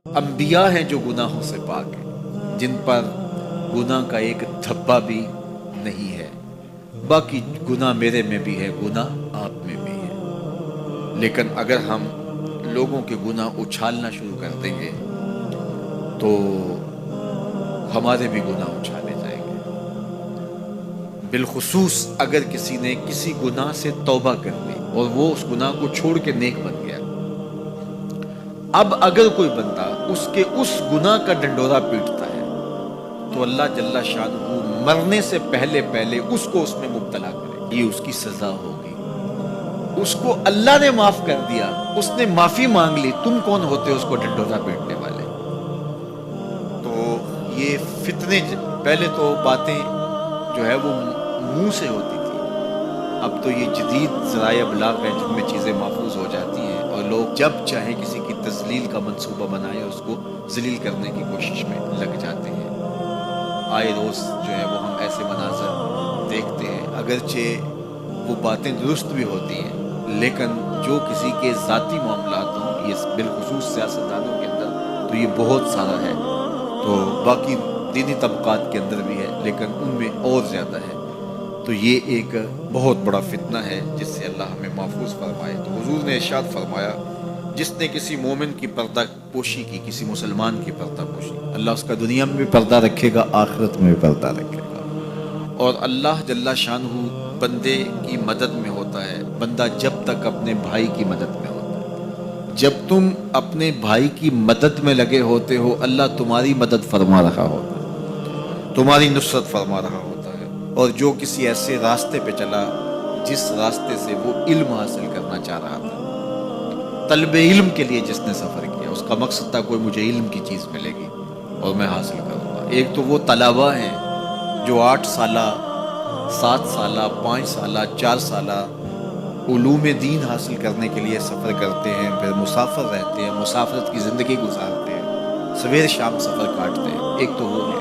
انبیاء ہیں جو گناہوں سے پاک ہیں، جن پر گناہ کا ایک دھبا بھی نہیں ہے۔ باقی گناہ میرے میں بھی ہے، گناہ آپ میں بھی ہے، لیکن اگر ہم لوگوں کے گناہ اچھالنا شروع کر دیں گے تو ہمارے بھی گناہ اچھالے جائیں گے۔ بالخصوص اگر کسی نے کسی گناہ سے توبہ کر لی اور وہ اس گناہ کو چھوڑ کے نیک بن گیا، اب اگر کوئی بندہ اس کے اس گناہ کا ڈنڈورا پیٹتا ہے تو اللہ جل شانہ مرنے سے پہلے اس کو اس میں مبتلا کرے، یہ اس کی سزا ہوگی۔ اس کو اللہ نے معاف کر دیا، اس نے معافی مانگ لی، تم کون ہوتے ہو اس کو ڈنڈورا پیٹنے والے؟ تو یہ فتنے، پہلے تو باتیں جو ہے وہ منہ سے ہوتی تھی، اب تو یہ جدید ذرائع ابلاغ ہے جن میں چیزیں محفوظ ہو جاتی ہیں اور لوگ جب چاہے کسی کی تذلیل کا منصوبہ بنائے اس کو ذلیل کرنے کی کوشش میں لگ جاتے ہیں۔ آئے روز جو ہے وہ ہم ایسے مناظر دیکھتے ہیں، اگرچہ وہ باتیں درست بھی ہوتی ہیں، لیکن جو کسی کے ذاتی معاملات ہوں، یہ بالخصوص سیاستدانوں کے اندر تو یہ بہت سارا ہے، تو باقی دینی طبقات کے اندر بھی ہے لیکن ان میں اور زیادہ ہے۔ تو یہ ایک بہت بڑا فتنہ ہے جس سے اللہ ہمیں محفوظ فرمائے۔ تو حضور نے ارشاد فرمایا، جس نے کسی مومن کی پردہ پوشی کی، کسی مسلمان کی پردہ پوشی، اللہ اس کا دنیا میں بھی پردہ رکھے گا، آخرت میں بھی پردہ رکھے گا۔ اور اللہ جل شانہ بندے کی مدد میں ہوتا ہے، بندہ جب تک اپنے بھائی کی مدد میں ہوتا ہے۔ جب تم اپنے بھائی کی مدد میں لگے ہوتے ہو، اللہ تمہاری مدد فرما رہا ہوتا ہے، تمہاری نصرت فرما رہا ہوتا ہے۔ اور جو کسی ایسے راستے پہ چلا جس راستے سے وہ علم حاصل کرنا چاہ رہا تھا، طلب علم کے لیے جس نے سفر کیا، اس کا مقصد تھا کوئی مجھے علم کی چیز ملے گی اور میں حاصل کروں گا۔ ایک تو وہ طلباء ہیں جو 8 سالہ، 7 سالہ، 5 سالہ، 4 سالہ علوم دین حاصل کرنے کے لیے سفر کرتے ہیں، پھر مسافر رہتے ہیں، مسافرت کی زندگی گزارتے ہیں، سویر شام سفر کاٹتے ہیں، ایک تو وہ ہے۔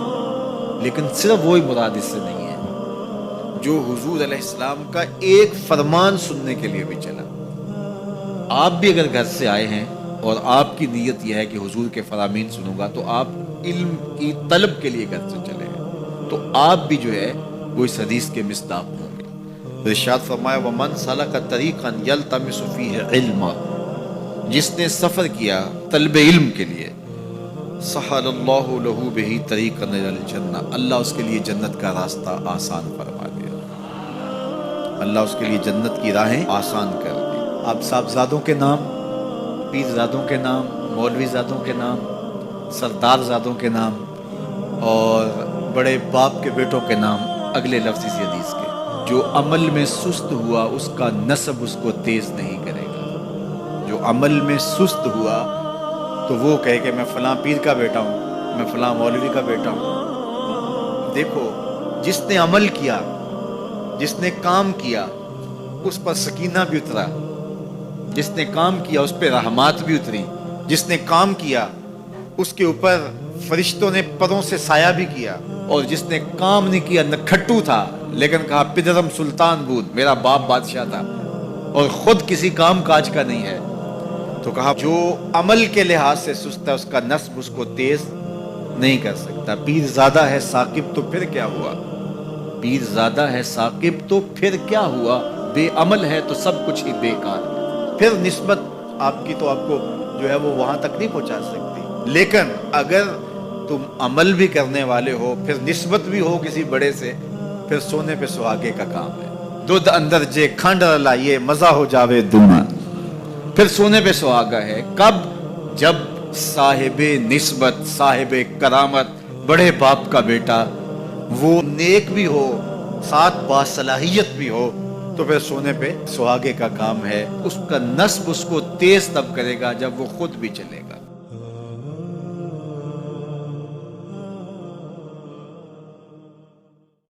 لیکن صرف وہی مراد اس سے نہیں ہے جو حضور علیہ السلام کا ایک فرمان سننے کے لیے بھی چلا۔ آپ بھی اگر گھر سے آئے ہیں اور آپ کی نیت یہ ہے کہ حضور کے فرامین سنوں گا، تو آپ علم کی طلب کے لیے گھر سے چلے ہیں، تو آپ بھی جو ہے وہ اس حدیث کے مصداق ہوں گے۔ ارشاد فرمایا، وَمَنْ سَلَكَ طَرِيقًا يَلْتَمِسُ فِيهِ عِلْمًا، جس نے سفر کیا طلب علم کے لیے، سَهَلَ اللَّهُ لَهُ بِهِ طَرِيقًا إِلَى الْجَنَّةِ، اللہ اس کے لیے جنت کا راستہ آسان فرما دیا، اللہ اس کے لیے جنت کی راہیں آسان کر دی۔ آپ صاحبزادوں کے نام، پیرزادوں کے نام، مولوی زادوں کے نام، سردار زادوں کے نام اور بڑے باپ کے بیٹوں کے نام اگلے لفظ اسی حدیث کے، جو عمل میں سست ہوا اس کا نسب اس کو تیز نہیں کرے گا۔ جو عمل میں سست ہوا تو وہ کہے کہ میں فلاں پیر کا بیٹا ہوں، میں فلاں مولوی کا بیٹا ہوں۔ دیکھو، جس نے عمل کیا، جس نے کام کیا، اس پر سکینہ بھی اترا، جس نے کام کیا اس پہ رحمات بھی اتری، جس نے کام کیا اس کے اوپر فرشتوں نے پروں سے سایہ بھی کیا، اور جس نے کام نہیں کیا، نہ کھٹو تھا لیکن کہا پدرم سلطان بود، میرا باپ بادشاہ تھا اور خود کسی کام کاج کا نہیں ہے، تو کہا جو عمل کے لحاظ سے سست ہے اس کا نسب اس کو تیز نہیں کر سکتا۔ پیر زادہ ہے ثاقب تو پھر کیا ہوا، پیر زادہ ہے ثاقب تو پھر کیا ہوا، بے عمل ہے تو سب کچھ ہی بیکار ہے۔ پھر نسبت آپ کی تو آپ کو جو ہے وہ وہاں تک نہیں پہنچا سکتی، لیکن اگر تم عمل بھی کرنے والے ہو، پھر نسبت بھی ہو کسی بڑے سے، پھر سونے پہ سہاگے کا کام ہے۔ دودھ اندر جے کھنڈ لائیے مزہ ہو جاوے دونا، پھر سونے پہ سہاگا ہے۔ کب؟ جب صاحب نسبت، صاحب کرامت، بڑے باپ کا بیٹا وہ نیک بھی ہو، ساتھ باصلاحیت بھی ہو، تو پھر سونے پہ سہاگے کا کام ہے۔ اس کا نسب اس کو تیز تب کرے گا جب وہ خود بھی چلے گا۔